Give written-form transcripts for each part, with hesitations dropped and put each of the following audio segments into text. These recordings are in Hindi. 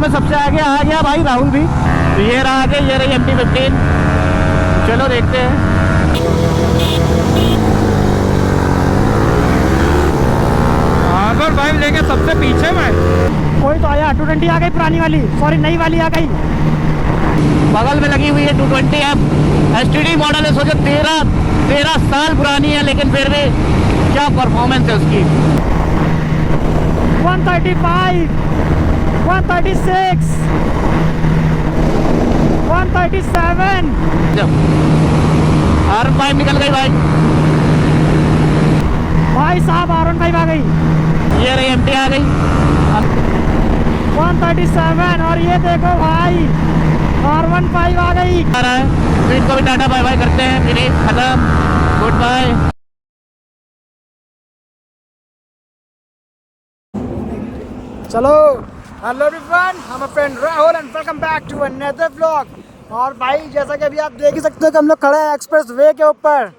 में सबसे आगे आ गया भाई राहुल भी। तो ये रहा आगे, ये रही MT-15। चलो देखते हैं। आगर भाई लेके सबसे पीछे में कोई तो आया। 220 आ गई पुरानी वाली, सॉरी नई वाली आ गई। बगल में लगी हुई है 220F STD मॉडल है। सोचो 13 साल पुरानी है, लेकिन फिर भी क्या परफॉर्मेंस है उसकी। 135, 136, 137। R5 निकल गई भाई। भाई साहब R15 आ गई। ये रही MT आ गई। 137 और ये देखो भाई R15 आ गई। आ रहा है तो इनको भी टाटा बाय बाय करते हैं। फिर खत्म, गुड बाय। चलो हेलो एवरीवन, हम friend Rahul and welcome back to another vlog. और भाई जैसा कि अभी आप देख ही सकते हो कि हम लोग खड़े हैं एक्सप्रेस वे के ऊपर।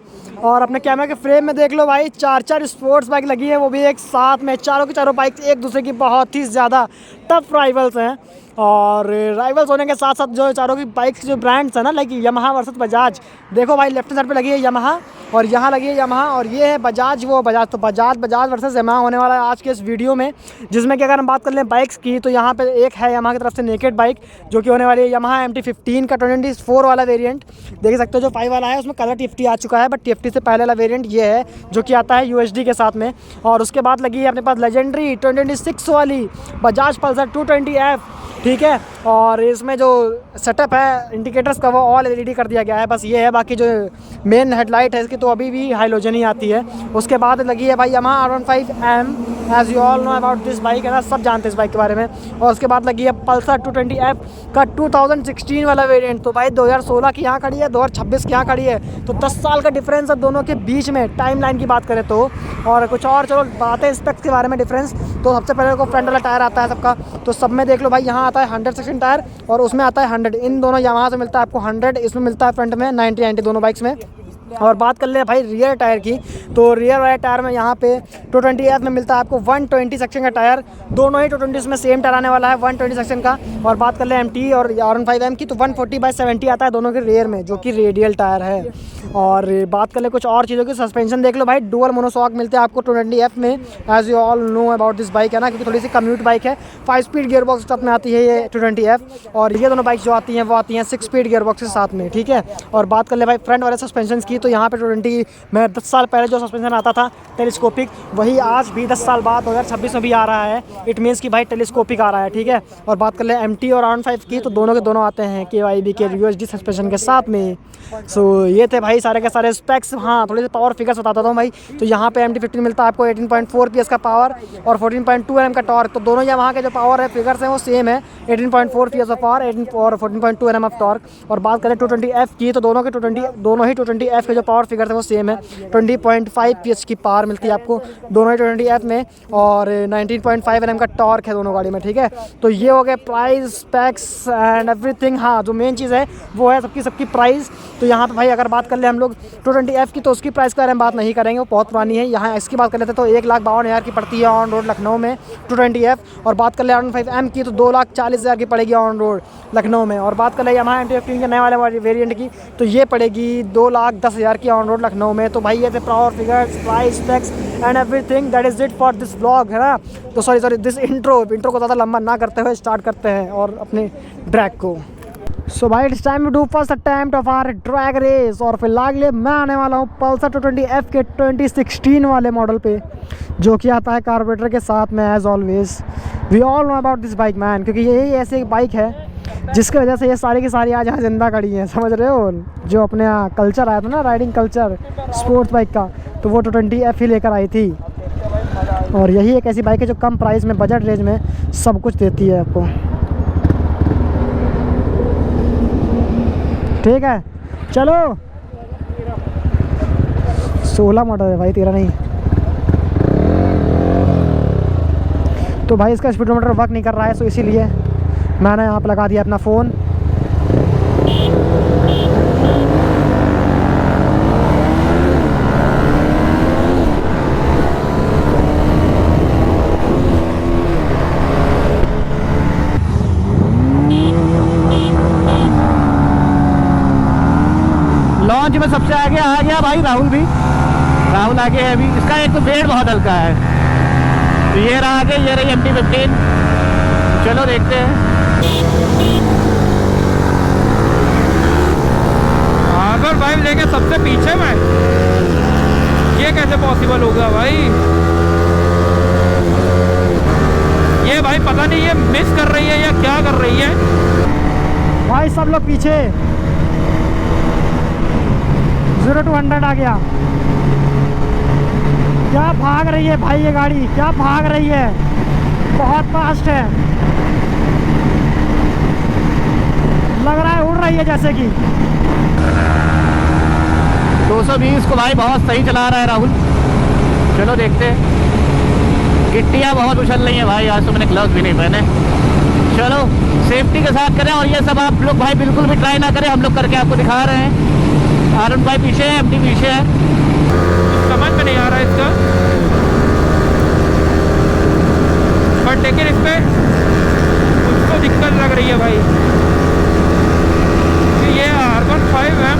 और अपने कैमरा के फ्रेम में देख लो भाई, 4 स्पोर्ट्स बाइक लगी है, वो भी एक साथ में। चारों की चारों बाइक एक दूसरे की बहुत ही ज़्यादा टफ राइवल्स हैं। और राइवल्स होने के साथ साथ जो चारों की बाइक्स जो ब्रांड्स हैं ना, लाइक यमाहा वर्सेस बजाज। देखो भाई लेफ्ट साइड पे लगी है यमाहा और यहाँ लगी है यमाहा, और ये है बजाज, वो बजाज। तो बजाज वर्सेस यमाहा होने वाला है आज के इस वीडियो में, जिसमें कि अगर हम बात कर लें बाइक्स की तो यहाँ पे एक है यमाहा की तरफ से नेकेड बाइक, जो कि होने वाली है यमाहा MT-15 का 24 वाला वेरिएंट। देख सकते हो जो 5 वाला है उसमें कलर TFT आ चुका है, बट TFT से पहले वाला वेरिएंट ये है जो कि आता है UHD के साथ में। और उसके बाद लगी है अपने पास लेजेंडरी 2026 वाली बजाज पल्सर 220F, ठीक है। और इसमें जो सेटअप है इंडिकेटर्स का वो ऑल LED कर दिया गया है, बस ये है। बाकी जो मेन हेडलाइट है इसकी तो अभी भी हाइलोजन ही आती है। उसके बाद लगी है भाई Yamaha R15M, as you all know about this bike, है ना, सब जानते हैं इस बाइक के बारे में। और उसके बाद लगी है पल्सर 220F का 2016 वाला वेरिएंट। तो भाई 2016 की यहाँ खड़ी है, 2026 की यहाँ खड़ी है, तो 10 साल का डिफरेंस है दोनों के बीच में, टाइम लाइन की बात करें तो। और कुछ और चलो बातें स्पेक्स के बारे में डिफरेंस, तो सबसे पहले को फ्रंट वाला टायर आता है सबका, तो सब में देख लो भाई यहाँ आता है 100 सेक्शन टायर और उसमें आता है 100। इन दोनों यमाहा से मिलता है आपको 100, इसमें मिलता है फ्रंट में 90 दोनों बाइक्स में। और बात कर ले भाई रियर टायर की, तो रियर वाले टायर में यहाँ पे 220F में मिलता है आपको 120 सेक्शन का टायर। दोनों ही 220 में सेम टायर आने वाला है 120 सेक्शन का। और बात कर ले MT और R15M की, तो 140/70 आता है दोनों के रियर में, जो कि रेडियल टायर है। और बात कर ले कुछ और चीज़ों की, सस्पेंशन देख लो भाई, डुअल मोनोशॉक मिलते हैं आपको 220F में, as you all know about this bike, है ना, क्योंकि थोड़ी सी कम्यूट बाइक है। 5 स्पीड गियर बॉक्स साथ में आती है ये 220F, और ये दोनों बाइक जो आती हैं वो आती हैं 6 स्पीड गियर बॉक्स के साथ में, ठीक है। और बात कर ले भाई फ्रंट वाले सस्पेंशन की, तो यहाँ पे 220 में 10 साल पहले जो सस्पेंशन आता था टेलीस्कोपिक, वही आज भी 10 साल बाद 2026 में भी आ रहा है। इट मीन्स कि भाई टेलीस्कोपिक आ रहा है, ठीक है। और बात कर ले MT और R15 की, तो दोनों के दोनों आते हैं KYB के UHD सस्पेंशन के साथ में। सो ये थे भाई सारे के सारे स्पेक्स। हाँ, थोड़े से पावर फिगर्स बताता हूँ भाई। तो यहाँ पे MT-15 मिलता है आपको 18.4 PS का पावर और 14.2 Nm का टॉर्क। तो दोनों यहाँ के जो पावर है फिगर्स हैं वो सेम है, 18.4 PS ऑफ पावर और 14.2 Nm ऑफ टॉर्क। और बात करें 220F की, तो दोनों ही 220F के जो पावर फिगर्स हैं वो सेम है, 20.5 PS की पावर मिलती है आपको दोनों ही 220F में, और 19.5 Nm का टॉर्क है दोनों गाड़ी में, ठीक है। तो ये हो गए प्राइस, स्पेक्स एंड एवरीथिंग। हाँ, जो मेन चीज़ है वो है सबकी प्राइस। तो यहाँ पे भाई अगर बात कर ले हम लोग 220F की, तो उसकी प्राइस के बारे में बात नहीं करेंगे, वो बहुत पुरानी है। यहाँ इसकी बात कर लेते तो 1,52,000 की पड़ती है ऑन रोड लखनऊ में 220F। और बात कर ले R15M की, तो 2,40,000 की पड़ेगी ऑन रोड लखनऊ में। और बात कर ले यमाहा MT-15 के नए वाले वेरिएंट की, तो ये पड़ेगी 2,10,000 की ऑन रोड लखनऊ में। तो भाई ये थे power figures, price, specs and everything. That is it for this vlog, है ना। तो सॉरी दिस इंट्रो को ज़्यादा लंबा ना करते हुए स्टार्ट करते हैं और अपने ड्रैग को। सो भाई it's time to do first attempt of our drag race. और फिलहाल मैं आने वाला हूँ पल्सर 220F के 2016 वाले मॉडल पे, जो कि आता है कार्बोरेटर के साथ में, as always we all know about this bike man, क्योंकि यही ऐसी एक बाइक है जिसकी वजह से ये सारी की सारी आज यहाँ जिंदा खड़ी हैं, समझ रहे हो। जो अपने यहाँ कल्चर आया था ना, राइडिंग कल्चर स्पोर्ट्स बाइक का, तो वो 220F ही लेकर आई थी। और यही एक ऐसी बाइक है जो कम प्राइस में, बजट रेंज में सब कुछ देती है आपको, ठीक है। चलो 16 मॉडल है भाई, 13 नहीं। तो भाई इसका स्पीडोमीटर वर्क नहीं कर रहा है, सो इसीलिए मैंने यहाँ पर लगा दिया अपना फ़ोन। लॉन्च में सबसे आगे आ गया भाई राहुल भी। राहुल आगे है अभी, इसका एक तो वेट बहुत हल्का है। तो ये रहा आगे, ये रही MT-15। चलो देखते हैं। आगर भाई लेके सबसे पीछे में, ये कैसे पॉसिबल होगा भाई? ये भाई पता नहीं ये मिस कर रही है या क्या कर रही है भाई। सब लोग पीछे। 0 to 100 आ गया। क्या भाग रही है भाई ये गाड़ी, क्या भाग रही है, बहुत फास्ट है। लग रहा है उड़ रही है जैसे कि। 220 को भाई बहुत सही चला रहा है राहुल। चलो देखते हैं। गिट्टियाँ बहुत उछल रही हैं भाई, आज तो मैंने ग्लव्स भी नहीं पहने। चलो सेफ्टी के साथ करें, और ये सब आप लोग भाई बिल्कुल भी ट्राई ना करें, हम लोग करके आपको दिखा रहे हैं। आरुण भाई पीछे है, MT पीछे है। समझ में नहीं आ रहा इसका, बट लेकिन इसमें कुछ तो दिक्कत लग रही है भाई कि ये R15 है,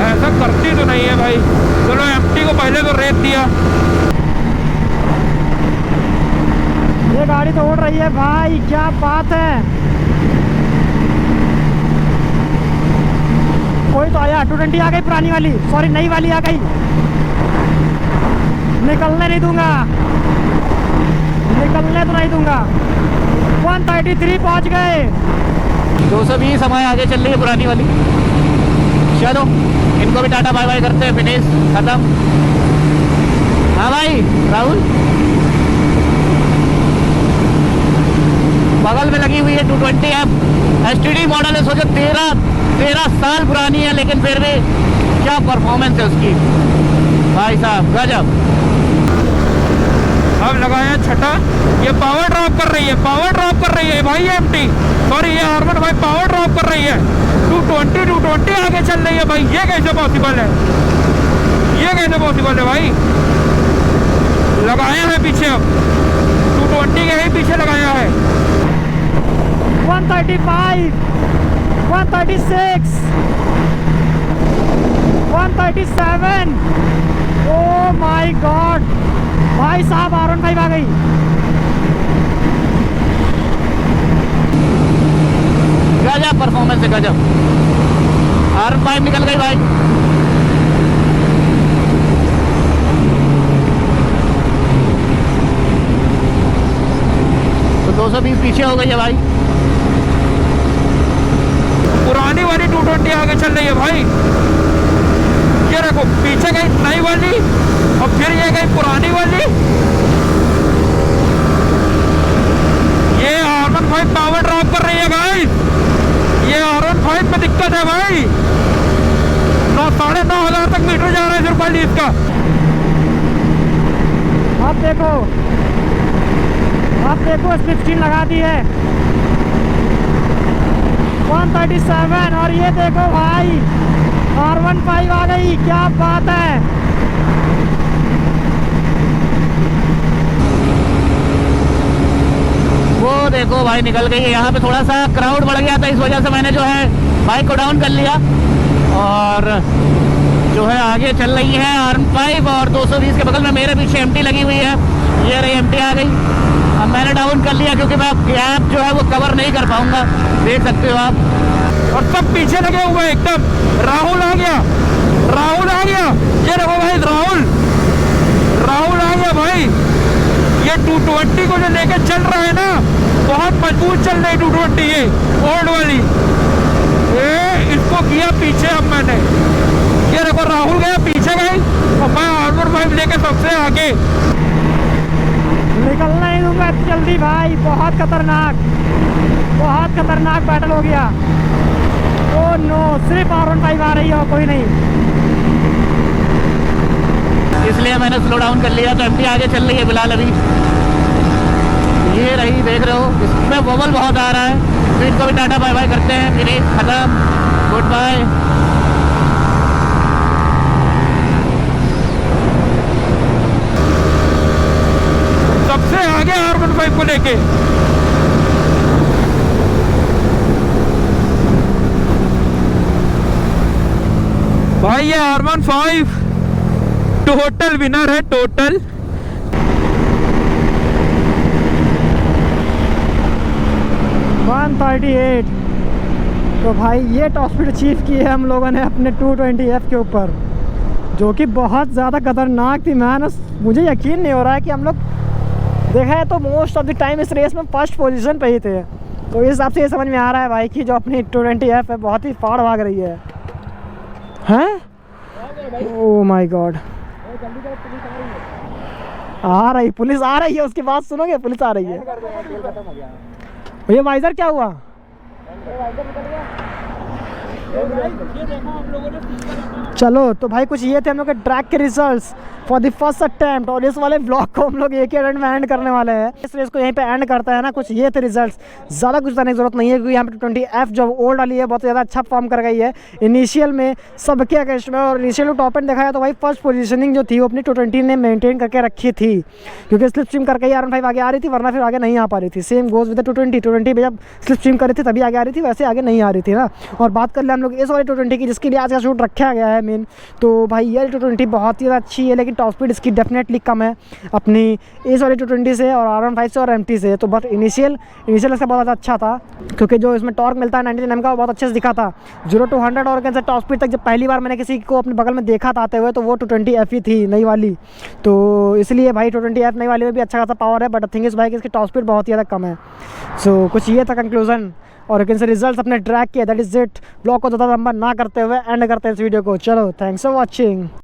ऐसा करती तो नहीं है भाई। चलो MT को पहले तो रेत दिया। ये गाड़ी तो उड़ रही है भाई, क्या बात है। कोई तो आया, 220 आ गई पुरानी वाली, सॉरी नई वाली आ गई। निकलने नहीं दूंगा, निकलने तो नहीं दूंगा। 133 पहुंच गए। 220 हमारे आगे चल रही है पुरानी वाली। चलो इनको भी टाटा बाय बाय करते हैं, फिनिश खत्म। हाँ भाई राहुल, बगल में लगी हुई है 220F STD मॉडल है। सोचो 13 साल पुरानी है, लेकिन फिर भी क्या परफॉर्मेंस है उसकी भाई साहब, गजब। अब लगाया छठा, ये पावर ड्रॉप कर रही है, पावर ड्रॉप कर रही है भाई। MT सॉरी ये R1 भाई पावर ड्रॉप कर रही है। 220 आगे चल रही है भाई। ये कैसे पॉसिबल है, ये कैसे पॉसिबल है भाई? लगाया है पीछे, अब 220 के ही पीछे लगाया है। 135, 136, 137। ओ माय गॉड भाई साहब, R15 आ गई। गजब परफॉर्मेंस है, गजब। R15 निकल गई भाई। तो 220 पीछे हो गई है भाई। पुरानी वाली 220 आगे चल रही है भाई। ये देखो पीछे गई नई वाली और फिर ये गई पुरानी वाली। ये R15 पावर ड्रॉप कर रही है गाइस। ये R15 में दिक्कत है भाई। 9,500 तक मीटर जा रहा है सिर्फ वाली इसका। अब देखो, अब देखो स्पिन लगा दी है 137। और ये देखो भाई R15 आ गई, क्या बात है। वो देखो भाई निकल गई है। यहाँ पे थोड़ा सा क्राउड बढ़ गया था, इस वजह से मैंने जो है बाइक को डाउन कर लिया, और जो है आगे चल रही है R15। और 220 के बगल में मेरे पीछे MT लगी हुई है। ये रही MT आ गई। अब मैंने डाउन कर लिया क्योंकि मैं गैप जो है वो कवर नहीं कर पाऊंगा, देख सकते हो आप। और सब पीछे लगे हुए हैं एकदम। राहुल आ गया, राहुल आ गया। ये देखो भाई राहुल, राहुल आ गया भाई। ये 220 को जो लेके चल रहा है ना, बहुत मजबूत चल रही 220 ये ओल्ड वाली। इसको किया पीछे अब मैंने। ये देखो राहुल गया पीछे गई और मैं R15 लेके सबसे आगे। निकलना ही दूंगा जल्दी भाई, बहुत खतरनाक, बहुत खतरनाक बैटल हो गया। ओ नो, सिर्फ R15 आ रही है और कोई नहीं, इसलिए मैंने स्लो डाउन कर लिया। तो MT आगे चल रही है फिलहाल अभी। ये रही, देख रहे हो इसमें वोबल बहुत आ रहा है। तो इनको भी टाटा बाय बाय करते हैं, फिर खत्म, गुड बाय। सबसे आगे R15 को लेके। भाई ये R15 टोटल विनर है, टोटल। तो भाई ये टॉप स्पीड अचीव की है हम लोगों ने अपने 220F के ऊपर, जो कि बहुत ज़्यादा खतरनाक थी। मुझे यकीन नहीं हो रहा है कि हम लोग देखा है तो मोस्ट ऑफ द टाइम इस रेस में फर्स्ट पोजीशन पे ही थे। तो इस हिसाब से ये समझ में आ रहा है भाई कि जो अपनी 220F है बहुत ही फाड़ भाग रही है। हैं? ओह माय गॉड, आ रही पुलिस, आ रही है। उसकी बात सुनोगे, पुलिस आ रही है। ये वाइजर क्या हुआ? चलो तो भाई कुछ ये थे हम लोग के ट्रैक के results for the first attempt. और इस वाले ब्लॉग को हम लोग एक ही अटेम्प्ट में एंड करने वाले हैं। इस रेस को यहीं पे एंड करता है ना। कुछ ये थे रिजल्ट्स, ज़्यादा कुछ बताने की जरूरत नहीं है क्योंकि यहाँ पे 220F जो ओल्ड वाली है बहुत ज़्यादा अच्छा फॉर्म कर गई है इनिशियल में सबके अगेंस्ट में। और इनिशियल में टॉप एंड देखा है तो भाई फर्स्ट पोजीशनिंग जो थी वो अपनी 220 ने मेंटेन करके रखी थी, क्योंकि स्लिप स्ट्रीम करके R15 आगे आ रही थी, वरना फिर आगे नहीं आ पा रही थी। सेम गोज विद 220 भी जब स्लिप स्ट्रीम कर रही थी तभी आगे आ रही थी, वैसे आगे नहीं आ रही थी ना। और बात कर ले हम लोग इस वाली 220 की जिसके लिए आज का शूट रखा गया है मेन, तो भाई ये 220 बहुत ही ज़्यादा अच्छी है, लेकिन टॉप स्पीड इसकी डेफिनेटली कम है अपनी इस वाली 220 से और R15 से और MT से। तो बट इनिशियल इसका बहुत ज़्यादा अच्छा था, क्योंकि जो इसमें टॉर्क मिलता है 99 Nm का वो बहुत अच्छे से दिखा था। 0 to 100 और कैसे टॉप स्पीड तक जब पहली बार मैंने किसी को अपने बगल में देखा था आते हुए तो वो 220F ही थी नई वाली। तो इसलिए भाई 220F नई वाली में भी अच्छा खासा पावर है, बट थिंग इस भाई कि इसकी टॉप स्पीड बहुत ही ज़्यादा कम है। सो कुछ ये था कंक्लूजन और कैसे रिजल्ट्स अपने ट्रैक के। That is it. ब्लॉग को ज़्यादा लंबा ना करते हुए एंड करते हैं इस वीडियो को। चलो, थैंक्स फॉर वॉचिंग।